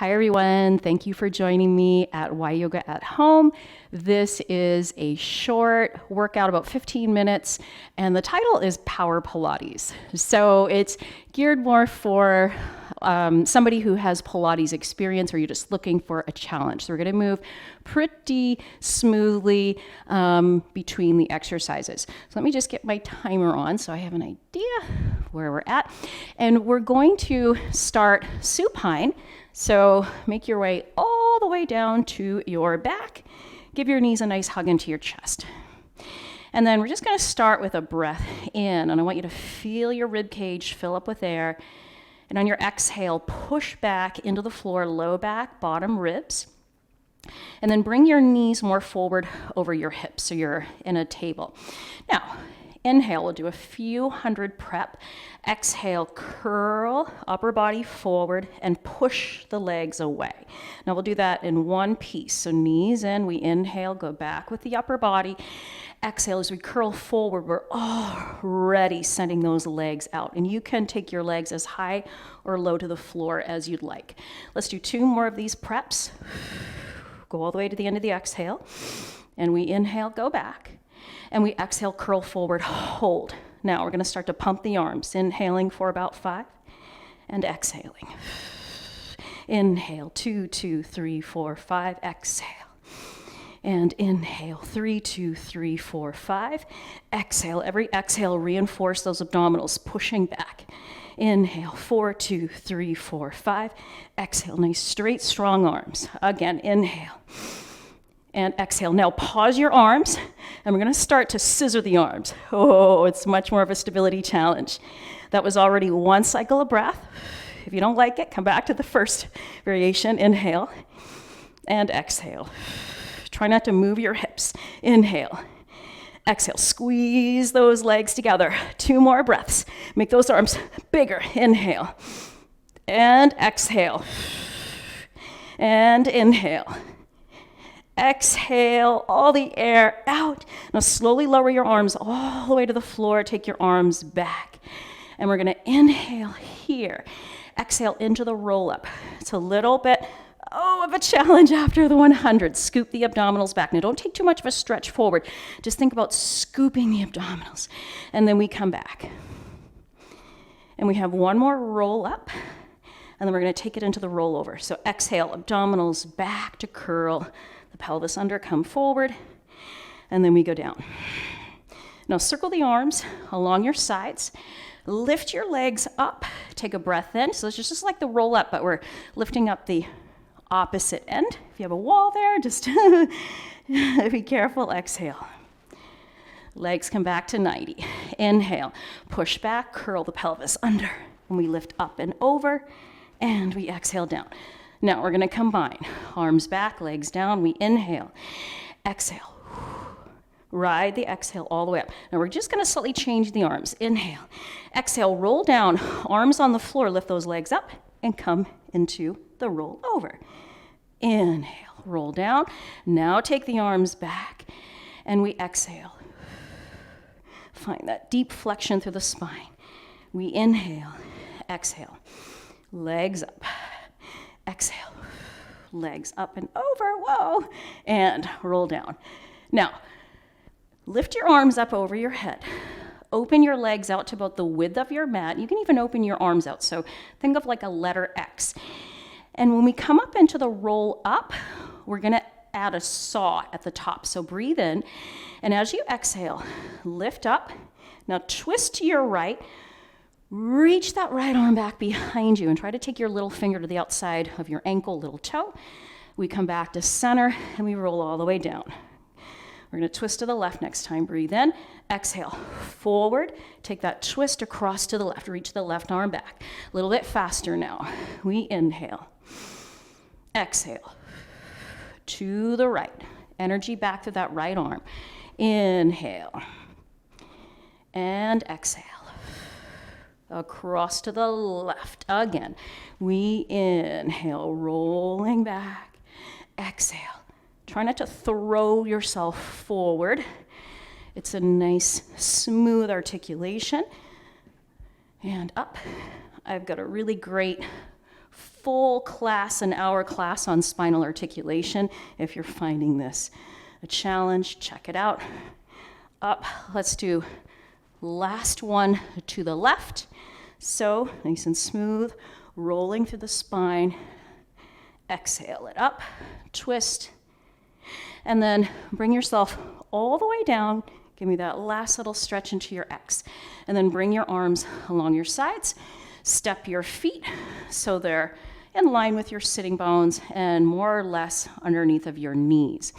Hi everyone, thank you for joining me at YYOGA at Home. This is a short workout, about 15 minutes, and the title is Power Pilates. So it's geared more for somebody who has Pilates experience or you're just looking for a challenge. So we're gonna move pretty smoothly between the exercises. So let me just get my timer on so I have an idea where we're at. And we're going to start supine. So make your way all the way down to your back. Give your knees a nice hug into your chest. And then we're just going to start with a breath in. And I want you to feel your rib cage fill up with air. And on your exhale, push back into the floor, low back, bottom ribs. And then bring your knees more forward over your hips so you're in a table. Now, inhale, we'll do a few hundred prep. Exhale, curl upper body forward and push the legs away. Now we'll do that in one piece. So knees in, we inhale, go back with the upper body. Exhale, as we curl forward, we're already sending those legs out. And you can take your legs as high or low to the floor as you'd like. Let's do two more of these preps. Go all the way to the end of the exhale. And we inhale, go back. And we exhale, curl forward, hold. Now we're going to start to pump the arms, inhaling for about 5 and exhaling. Inhale, 2, 2, 3, 4, 5, exhale. And inhale, 3, 2, 3, 4, 5. Exhale, every exhale, reinforce those abdominals, pushing back. Inhale, 4, 2, 3, 4, 5. Exhale, nice straight, strong arms. Again, inhale. And exhale. Now pause your arms, and we're going to start to scissor the arms. Oh, it's much more of a stability challenge. That was already one cycle of breath. If you don't like it, come back to the first variation. Inhale and exhale. Try not to move your hips. Inhale. Exhale. Squeeze those legs together. 2 more breaths. Make those arms bigger. Inhale and exhale. And inhale. Exhale all the air out. Now slowly lower your arms all the way to the floor. Take your arms back. And we're going to inhale here. Exhale into the roll up. It's a little bit of a challenge after the 100. Scoop the abdominals back. Now don't take too much of a stretch forward. Just think about scooping the abdominals. And then we come back. And we have one more roll up. And then we're going to take it into the rollover. So exhale, abdominals back to curl. The pelvis under, come forward, and then we go down. Now circle the arms along your sides. Lift your legs up. Take a breath in. So it's just like the roll up, but we're lifting up the opposite end. If you have a wall there, just be careful. Exhale. Legs come back to 90. Inhale. Push back, curl the pelvis under. And we lift up and over, and we exhale down. Now we're going to combine. Arms back, legs down. We inhale. Exhale. Ride the exhale all the way up. Now we're just going to slightly change the arms. Inhale. Exhale, roll down. Arms on the floor. Lift those legs up and come into the roll over. Inhale. Roll down. Now take the arms back and we exhale. Find that deep flexion through the spine. We inhale. Exhale. Legs up. Exhale, legs up and over, whoa, and roll down. Now, lift your arms up over your head. Open your legs out to about the width of your mat. You can even open your arms out, so think of like a letter X. And when we come up into the roll up, we're gonna add a saw at the top. So breathe in, and as you exhale, lift up. Now twist to your right. Reach that right arm back behind you and try to take your little finger to the outside of your ankle, little toe. We come back to center and we roll all the way down. We're going to twist to the left next time. Breathe in, exhale, forward. Take that twist across to the left. Reach the left arm back. A little bit faster now. We inhale, exhale, to the right. Energy back to that right arm. Inhale and exhale. Across to the left. Again, we inhale, rolling back. Exhale. Try not to throw yourself forward. It's a nice, smooth articulation. And up. I've got a really great full class, an hour class on spinal articulation. If you're finding this a challenge, check it out. Up, let's do last one to the left. So nice and smooth, rolling through the spine. Exhale it up, twist, and then bring yourself all the way down. Give me that last little stretch into your X. And then bring your arms along your sides. Step your feet so they're in line with your sitting bones and more or less underneath of your knees.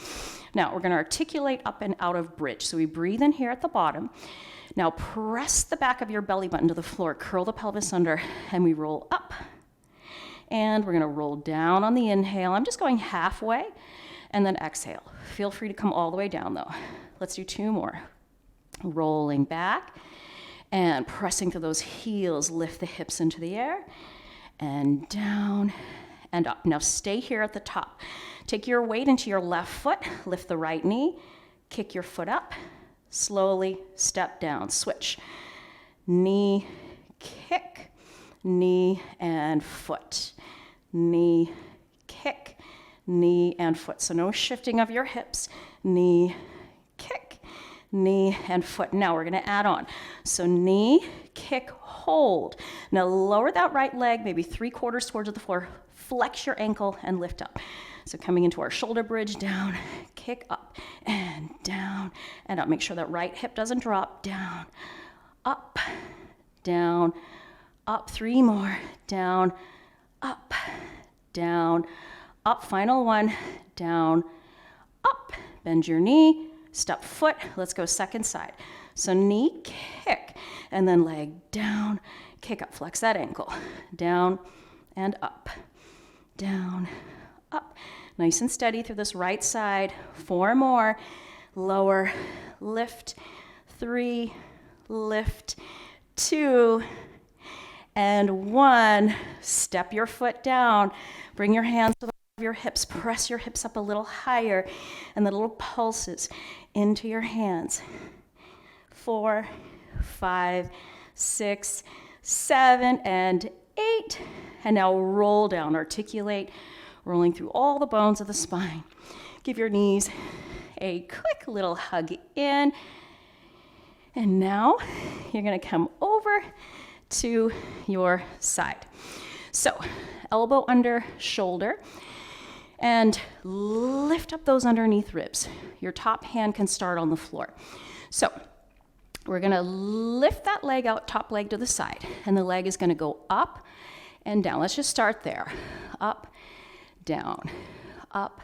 Now, we're going to articulate up and out of bridge. So we breathe in here at the bottom. Now, press the back of your belly button to the floor. Curl the pelvis under, and we roll up. And we're going to roll down on the inhale. I'm just going halfway, and then exhale. Feel free to come all the way down, though. Let's do 2 more. Rolling back and pressing through those heels. Lift the hips into the air and down and up. Now stay here at the top. Take your weight into your left foot. Lift the right knee. Kick your foot up. Slowly step down. Switch. Knee, kick, knee and foot. Knee, kick, knee and foot. So no shifting of your hips. Knee, kick, knee and foot. Now we're going to add on. So knee, kick, hold. Now lower that right leg, maybe 3/4 towards the floor. Flex your ankle and lift up. So coming into our shoulder bridge, down, kick up and down and up. Make sure that right hip doesn't drop. Down, up, down, up. 3 more. Down, up, down, up. Final one. Down, up. Bend your knee. Step foot, let's go second side. So knee, kick, and then leg down, kick up, flex that ankle. Down and up, down, up. Nice and steady through this right side. 4 more, lower, lift, 3, lift, 2, and 1. Step your foot down, bring your hands to the your hips, press your hips up a little higher, and the little pulses into your hands. 4, 5, 6, 7, and 8. And now roll down, articulate, rolling through all the bones of the spine. Give your knees a quick little hug in. And now you're going to come over to your side. So elbow under shoulder. And lift up those underneath ribs. Your top hand can start on the floor. So we're going to lift that leg out, top leg to the side. And the leg is going to go up and down. Let's just start there. Up, down, up,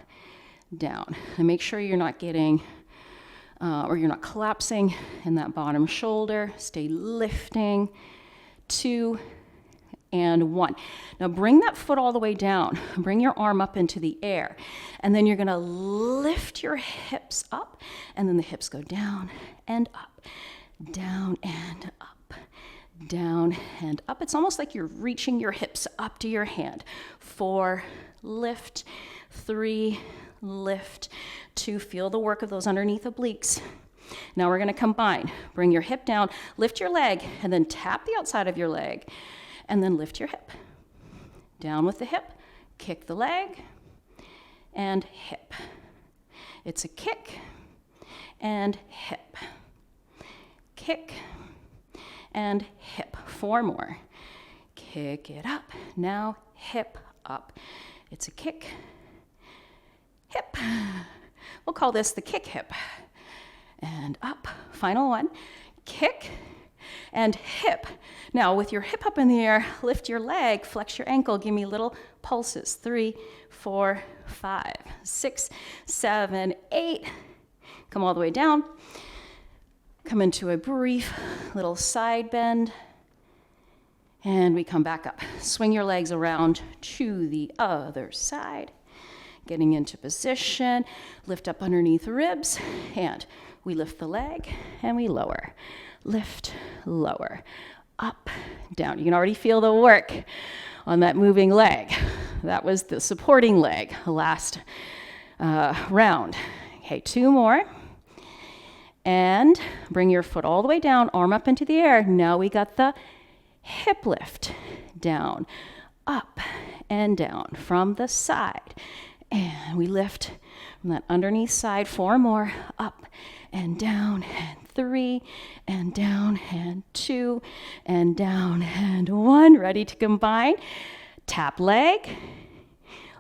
down. And make sure you're not getting, or you're not collapsing in that bottom shoulder. Stay lifting. 2, and 1. Now bring that foot all the way down. Bring your arm up into the air. And then you're going to lift your hips up. And then the hips go down and up. Down and up. Down and up. It's almost like you're reaching your hips up to your hand. 4, lift. 3, lift. 2, feel the work of those underneath obliques. Now we're going to combine. Bring your hip down. Lift your leg. And then tap the outside of your leg. And then lift your hip. Down with the hip, kick the leg, and hip. It's a kick and hip. Kick and hip. 4 more. Kick it up. Now hip up. It's a kick, hip. We'll call this the kick hip. And up. Final one. Kick and hip. Now with your hip up in the air, lift your leg, flex your ankle, give me little pulses. 3, 4, 5, 6, 7, 8. Come all the way down. Come into a brief little side bend. And we come back up. Swing your legs around to the other side. Getting into position. Lift up underneath the ribs. And we lift the leg and we lower. Lift, lower, up, down. You can already feel the work on that moving leg. That was the supporting leg last round. Okay, 2 more. And bring your foot all the way down, arm up into the air. Now we got the hip lift. Down, up and down from the side. And we lift from that underneath side. 4 more, up and down, and 3, and down, and 2, and down, and 1. Ready to combine. Tap leg,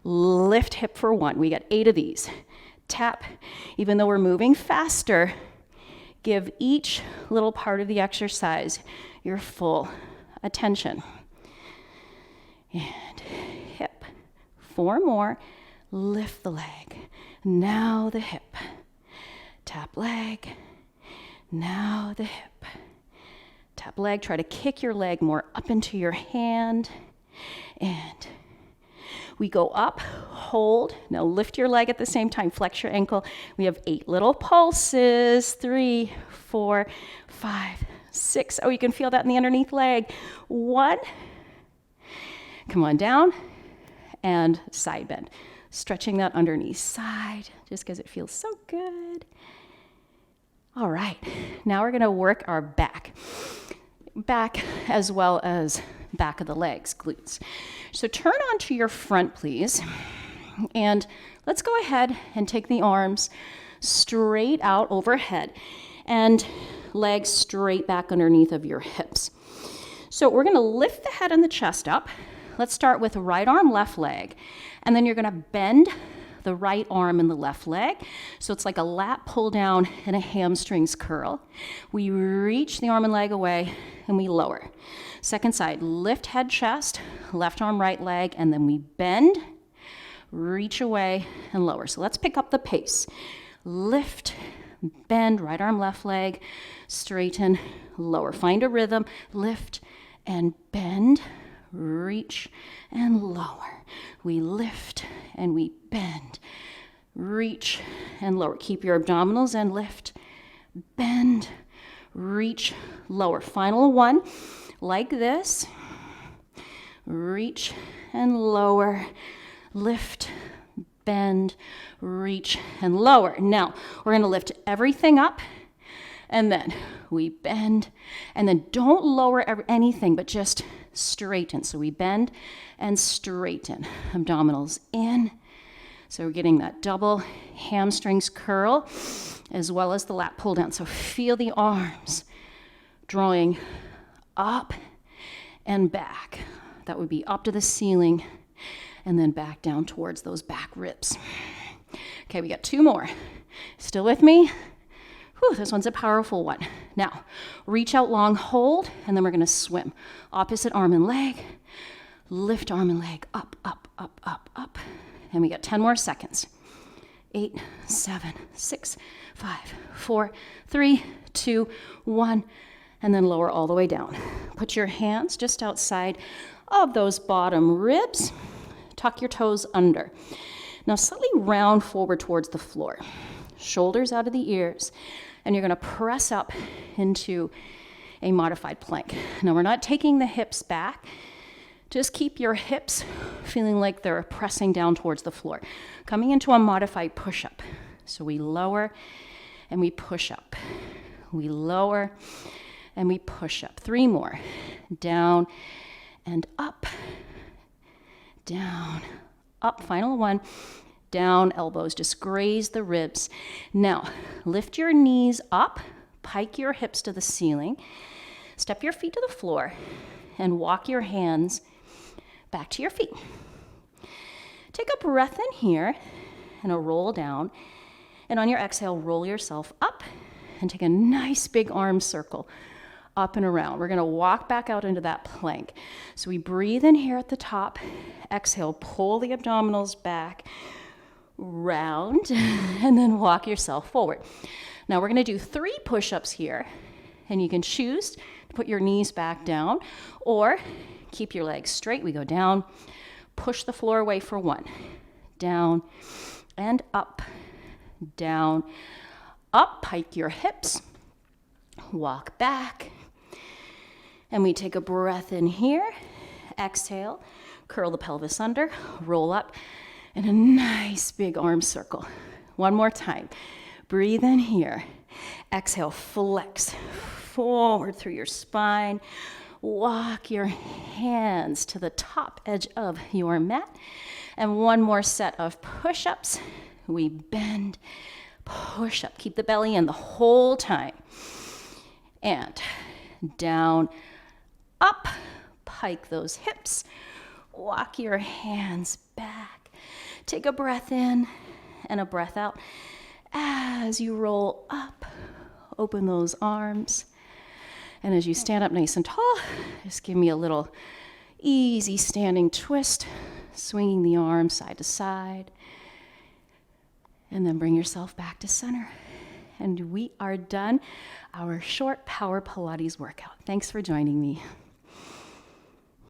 lift hip for 1. We got 8 of these. Tap, even though we're moving faster, give each little part of the exercise your full attention. And hip. 4 more. Lift the leg. Now the hip. Tap leg. Now the hip. Tap leg. Try to kick your leg more up into your hand. And we go up, hold. Now lift your leg at the same time. Flex your ankle. We have 8 little pulses. 3, 4, 5, 6. Oh, you can feel that in the underneath leg. 1. Come on down. And side bend. Stretching that underneath side just because it feels so good. All right. Now we're going to work our back. Back as well as back of the legs, glutes. So turn onto your front, please. And let's go ahead and take the arms straight out overhead and legs straight back underneath of your hips. So we're going to lift the head and the chest up. Let's start with right arm, left leg. And then you're going to bend the right arm and the left leg. So it's like a lat pull down and a hamstrings curl. We reach the arm and leg away and we lower. Second side, lift head, chest, left arm, right leg, and then we bend, reach away and lower. So let's pick up the pace. Lift, bend, right arm, left leg, straighten, lower. Find a rhythm, lift and bend, reach and lower. We lift and we bend, reach and lower. Keep your abdominals and lift, bend, reach, lower. Final one, like this. Reach and lower, lift, bend, reach and lower. Now we're going to lift everything up and then we bend and then don't lower anything but just straighten. So we bend and straighten. Abdominals in. So we're getting that double hamstrings curl as well as the lat pull down. So feel the arms drawing up and back. That would be up to the ceiling and then back down towards those back ribs. Okay, we got 2 more. Still with me? Whew, this one's a powerful one. Now, reach out long, hold, and then we're going to swim. Opposite arm and leg. Lift arm and leg up, up, up, up, up. And we got 10 more seconds. 8, 7, 6, 5, 4, 3, 2, 1. And then lower all the way down. Put your hands just outside of those bottom ribs. Tuck your toes under. Now slightly round forward towards the floor. Shoulders out of the ears. And you're going to press up into a modified plank. Now we're not taking the hips back. Just keep your hips feeling like they're pressing down towards the floor. Coming into a modified push-up. So we lower and we push up. We lower and we push up. 3 more. Down and up. Down, up. Final one. Down, elbows just graze the ribs. Now, lift your knees up, pike your hips to the ceiling, step your feet to the floor, and walk your hands back to your feet. Take a breath in here and a roll down. And on your exhale, roll yourself up and take a nice big arm circle up and around. We're going to walk back out into that plank. So we breathe in here at the top. Exhale, pull the abdominals back, round, and then walk yourself forward. Now we're going to do 3 push-ups here, and you can choose to put your knees back down or keep your legs straight. We go down, push the floor away for 1, down and up, down, up, pike your hips, walk back, and we take a breath in here, exhale, curl the pelvis under, roll up, and a nice big arm circle. One more time. Breathe in here. Exhale, flex forward through your spine. Walk your hands to the top edge of your mat. And one more set of push-ups. We bend, push up. Keep the belly in the whole time. And down, up, pike those hips. Walk your hands back. Take a breath in and a breath out. As you roll up, open those arms. And as you stand up nice and tall, just give me a little easy standing twist, swinging the arms side to side. And then bring yourself back to center. And we are done our short power Pilates workout. Thanks for joining me.